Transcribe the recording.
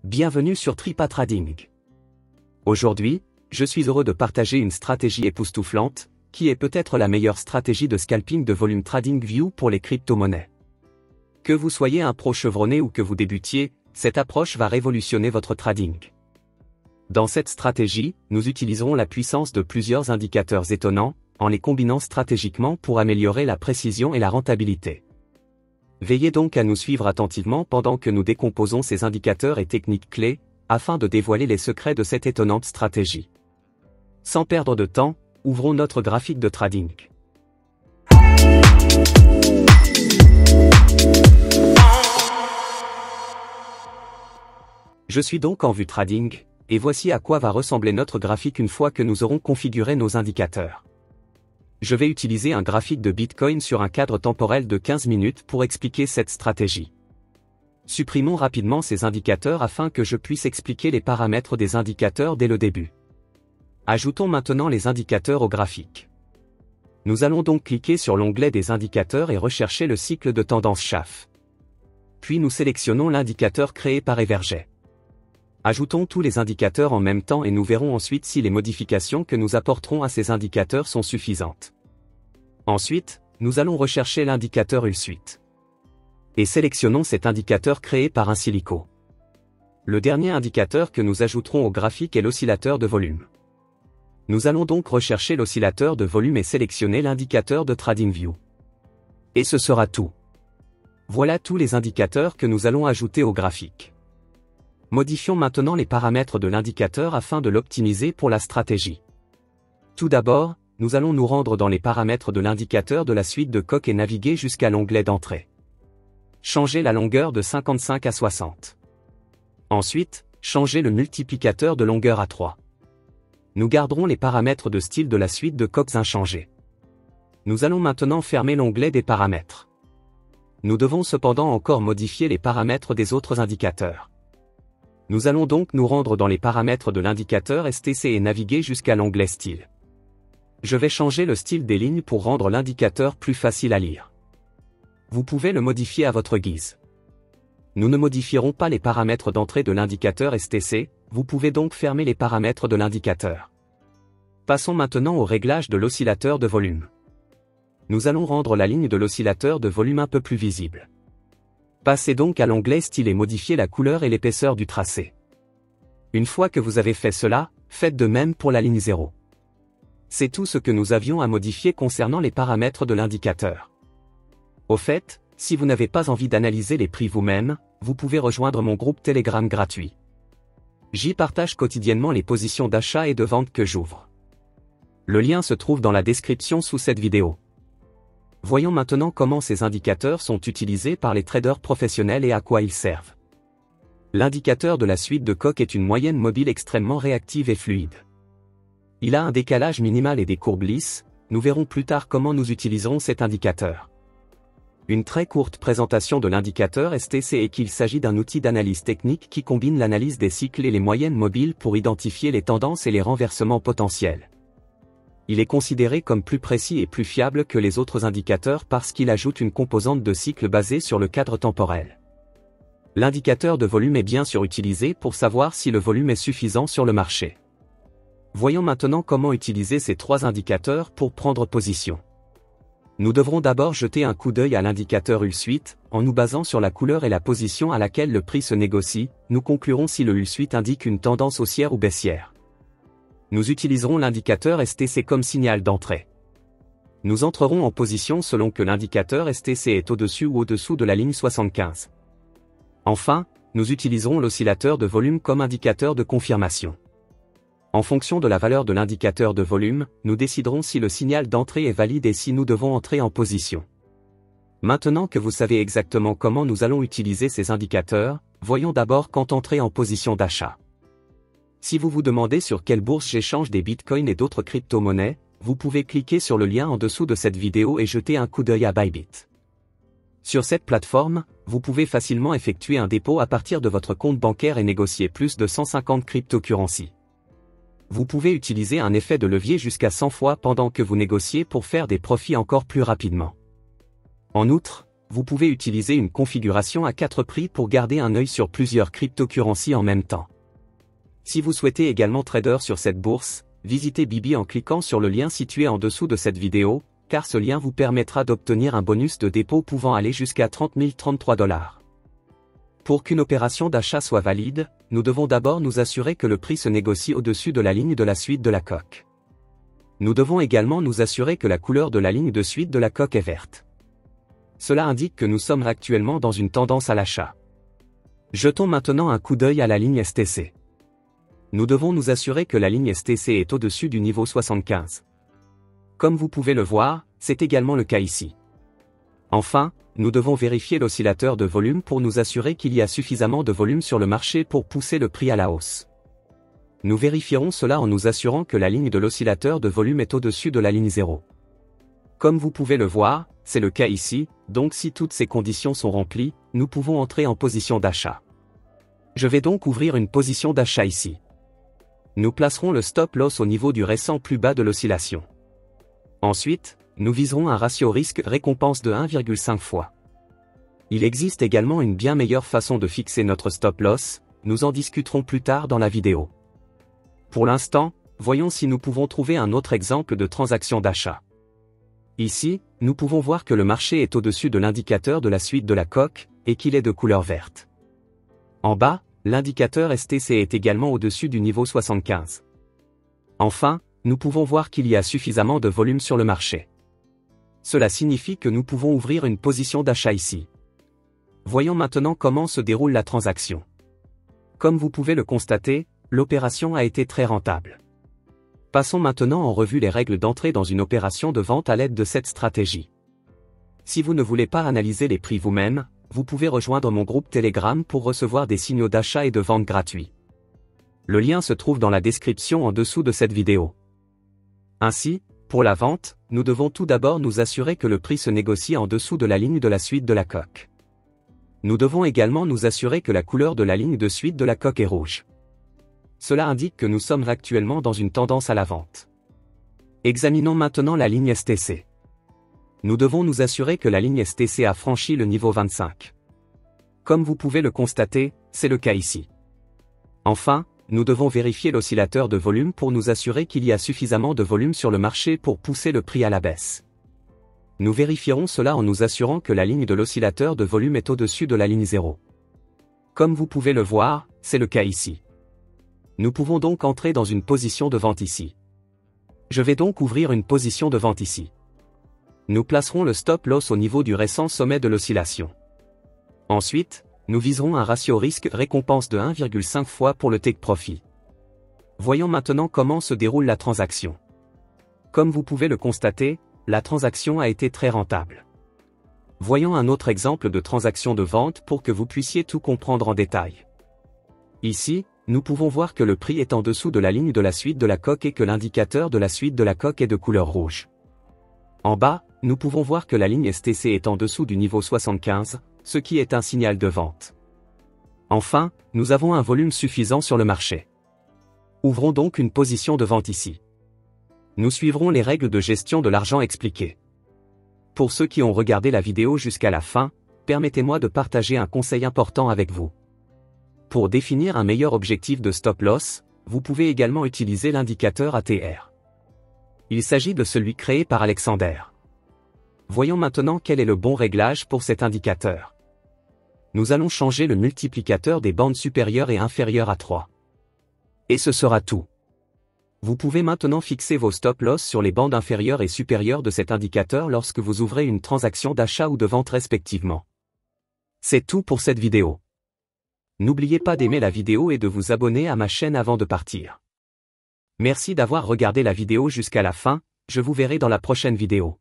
Bienvenue sur TripaTrading. Aujourd'hui, je suis heureux de partager une stratégie époustouflante, qui est peut-être la meilleure stratégie de scalping de volume TradingView pour les crypto-monnaies. Que vous soyez un pro chevronné ou que vous débutiez, cette approche va révolutionner votre trading. Dans cette stratégie, nous utiliserons la puissance de plusieurs indicateurs étonnants, en les combinant stratégiquement pour améliorer la précision et la rentabilité. Veillez donc à nous suivre attentivement pendant que nous décomposons ces indicateurs et techniques clés, afin de dévoiler les secrets de cette étonnante stratégie. Sans perdre de temps, ouvrons notre graphique de trading. Je suis donc en vue trading, et voici à quoi va ressembler notre graphique une fois que nous aurons configuré nos indicateurs. Je vais utiliser un graphique de Bitcoin sur un cadre temporel de 15 minutes pour expliquer cette stratégie. Supprimons rapidement ces indicateurs afin que je puisse expliquer les paramètres des indicateurs dès le début. Ajoutons maintenant les indicateurs au graphique. Nous allons donc cliquer sur l'onglet des indicateurs et rechercher le cycle de tendance SHAF. Puis nous sélectionnons l'indicateur créé par Everjay. Ajoutons tous les indicateurs en même temps et nous verrons ensuite si les modifications que nous apporterons à ces indicateurs sont suffisantes. Ensuite, nous allons rechercher l'indicateur UlSuite. Et sélectionnons cet indicateur créé par Insilico. Le dernier indicateur que nous ajouterons au graphique est l'oscillateur de volume. Nous allons donc rechercher l'oscillateur de volume et sélectionner l'indicateur de TradingView. Et ce sera tout. Voilà tous les indicateurs que nous allons ajouter au graphique. Modifions maintenant les paramètres de l'indicateur afin de l'optimiser pour la stratégie. Tout d'abord, nous allons nous rendre dans les paramètres de l'indicateur de la suite de coques et naviguer jusqu'à l'onglet d'entrée. Changez la longueur de 55 à 60. Ensuite, changez le multiplicateur de longueur à 3. Nous garderons les paramètres de style de la suite de coques inchangés. Nous allons maintenant fermer l'onglet des paramètres. Nous devons cependant encore modifier les paramètres des autres indicateurs. Nous allons donc nous rendre dans les paramètres de l'indicateur STC et naviguer jusqu'à l'onglet Style. Je vais changer le style des lignes pour rendre l'indicateur plus facile à lire. Vous pouvez le modifier à votre guise. Nous ne modifierons pas les paramètres d'entrée de l'indicateur STC, vous pouvez donc fermer les paramètres de l'indicateur. Passons maintenant au réglage de l'oscillateur de volume. Nous allons rendre la ligne de l'oscillateur de volume un peu plus visible. Passez donc à l'onglet Style et modifiez la couleur et l'épaisseur du tracé. Une fois que vous avez fait cela, faites de même pour la ligne 0. C'est tout ce que nous avions à modifier concernant les paramètres de l'indicateur. Au fait, si vous n'avez pas envie d'analyser les prix vous-même, vous pouvez rejoindre mon groupe Telegram gratuit. J'y partage quotidiennement les positions d'achat et de vente que j'ouvre. Le lien se trouve dans la description sous cette vidéo. Voyons maintenant comment ces indicateurs sont utilisés par les traders professionnels et à quoi ils servent. L'indicateur de la suite de coques est une moyenne mobile extrêmement réactive et fluide. Il a un décalage minimal et des courbes lisses, nous verrons plus tard comment nous utiliserons cet indicateur. Une très courte présentation de l'indicateur STC est qu'il s'agit d'un outil d'analyse technique qui combine l'analyse des cycles et les moyennes mobiles pour identifier les tendances et les renversements potentiels. Il est considéré comme plus précis et plus fiable que les autres indicateurs parce qu'il ajoute une composante de cycle basée sur le cadre temporel. L'indicateur de volume est bien sûr utilisé pour savoir si le volume est suffisant sur le marché. Voyons maintenant comment utiliser ces trois indicateurs pour prendre position. Nous devrons d'abord jeter un coup d'œil à l'indicateur UlSuite, en nous basant sur la couleur et la position à laquelle le prix se négocie, nous conclurons si le UlSuite indique une tendance haussière ou baissière. Nous utiliserons l'indicateur STC comme signal d'entrée. Nous entrerons en position selon que l'indicateur STC est au-dessus ou au-dessous de la ligne 75. Enfin, nous utiliserons l'oscillateur de volume comme indicateur de confirmation. En fonction de la valeur de l'indicateur de volume, nous déciderons si le signal d'entrée est valide et si nous devons entrer en position. Maintenant que vous savez exactement comment nous allons utiliser ces indicateurs, voyons d'abord quand entrer en position d'achat. Si vous vous demandez sur quelle bourse j'échange des bitcoins et d'autres crypto-monnaies, vous pouvez cliquer sur le lien en dessous de cette vidéo et jeter un coup d'œil à Bybit. Sur cette plateforme, vous pouvez facilement effectuer un dépôt à partir de votre compte bancaire et négocier plus de 150 cryptocurrencies. Vous pouvez utiliser un effet de levier jusqu'à 100 fois pendant que vous négociez pour faire des profits encore plus rapidement. En outre, vous pouvez utiliser une configuration à 4 prix pour garder un œil sur plusieurs cryptocurrencies en même temps. Si vous souhaitez également trader sur cette bourse, visitez Bibi en cliquant sur le lien situé en dessous de cette vidéo, car ce lien vous permettra d'obtenir un bonus de dépôt pouvant aller jusqu'à 30 033 $. Pour qu'une opération d'achat soit valide, nous devons d'abord nous assurer que le prix se négocie au-dessus de la ligne de la suite de la coque. Nous devons également nous assurer que la couleur de la ligne de suite de la coque est verte. Cela indique que nous sommes actuellement dans une tendance à l'achat. Jetons maintenant un coup d'œil à la ligne STC. Nous devons nous assurer que la ligne STC est au-dessus du niveau 75. Comme vous pouvez le voir, c'est également le cas ici. Enfin, nous devons vérifier l'oscillateur de volume pour nous assurer qu'il y a suffisamment de volume sur le marché pour pousser le prix à la hausse. Nous vérifierons cela en nous assurant que la ligne de l'oscillateur de volume est au-dessus de la ligne 0. Comme vous pouvez le voir, c'est le cas ici, donc si toutes ces conditions sont remplies, nous pouvons entrer en position d'achat. Je vais donc ouvrir une position d'achat ici. Nous placerons le stop-loss au niveau du récent plus bas de l'oscillation. Ensuite, nous viserons un ratio risque-récompense de 1,5 fois. Il existe également une bien meilleure façon de fixer notre stop-loss, nous en discuterons plus tard dans la vidéo. Pour l'instant, voyons si nous pouvons trouver un autre exemple de transaction d'achat. Ici, nous pouvons voir que le marché est au-dessus de l'indicateur de la suite de la coque, et qu'il est de couleur verte. En bas, l'indicateur STC est également au-dessus du niveau 75. Enfin, nous pouvons voir qu'il y a suffisamment de volume sur le marché. Cela signifie que nous pouvons ouvrir une position d'achat ici. Voyons maintenant comment se déroule la transaction. Comme vous pouvez le constater, l'opération a été très rentable. Passons maintenant en revue les règles d'entrée dans une opération de vente à l'aide de cette stratégie. Si vous ne voulez pas analyser les prix vous-même, vous pouvez rejoindre mon groupe Telegram pour recevoir des signaux d'achat et de vente gratuits. Le lien se trouve dans la description en dessous de cette vidéo. Ainsi, pour la vente, nous devons tout d'abord nous assurer que le prix se négocie en dessous de la ligne de la suite de la coque. Nous devons également nous assurer que la couleur de la ligne de suite de la coque est rouge. Cela indique que nous sommes actuellement dans une tendance à la vente. Examinons maintenant la ligne STC. Nous devons nous assurer que la ligne STC a franchi le niveau 25. Comme vous pouvez le constater, c'est le cas ici. Enfin, nous devons vérifier l'oscillateur de volume pour nous assurer qu'il y a suffisamment de volume sur le marché pour pousser le prix à la baisse. Nous vérifierons cela en nous assurant que la ligne de l'oscillateur de volume est au-dessus de la ligne 0. Comme vous pouvez le voir, c'est le cas ici. Nous pouvons donc entrer dans une position de vente ici. Je vais donc ouvrir une position de vente ici. Nous placerons le stop-loss au niveau du récent sommet de l'oscillation. Ensuite, nous viserons un ratio risque-récompense de 1,5 fois pour le take profit. Voyons maintenant comment se déroule la transaction. Comme vous pouvez le constater, la transaction a été très rentable. Voyons un autre exemple de transaction de vente pour que vous puissiez tout comprendre en détail. Ici, nous pouvons voir que le prix est en dessous de la ligne de la suite de la coque et que l'indicateur de la suite de la coque est de couleur rouge. En bas, nous pouvons voir que la ligne STC est en dessous du niveau 75, ce qui est un signal de vente. Enfin, nous avons un volume suffisant sur le marché. Ouvrons donc une position de vente ici. Nous suivrons les règles de gestion de l'argent expliquées. Pour ceux qui ont regardé la vidéo jusqu'à la fin, permettez-moi de partager un conseil important avec vous. Pour définir un meilleur objectif de stop-loss, vous pouvez également utiliser l'indicateur ATR. Il s'agit de celui créé par Alexander. Voyons maintenant quel est le bon réglage pour cet indicateur. Nous allons changer le multiplicateur des bandes supérieures et inférieures à 3. Et ce sera tout. Vous pouvez maintenant fixer vos stop-loss sur les bandes inférieures et supérieures de cet indicateur lorsque vous ouvrez une transaction d'achat ou de vente respectivement. C'est tout pour cette vidéo. N'oubliez pas d'aimer la vidéo et de vous abonner à ma chaîne avant de partir. Merci d'avoir regardé la vidéo jusqu'à la fin, je vous verrai dans la prochaine vidéo.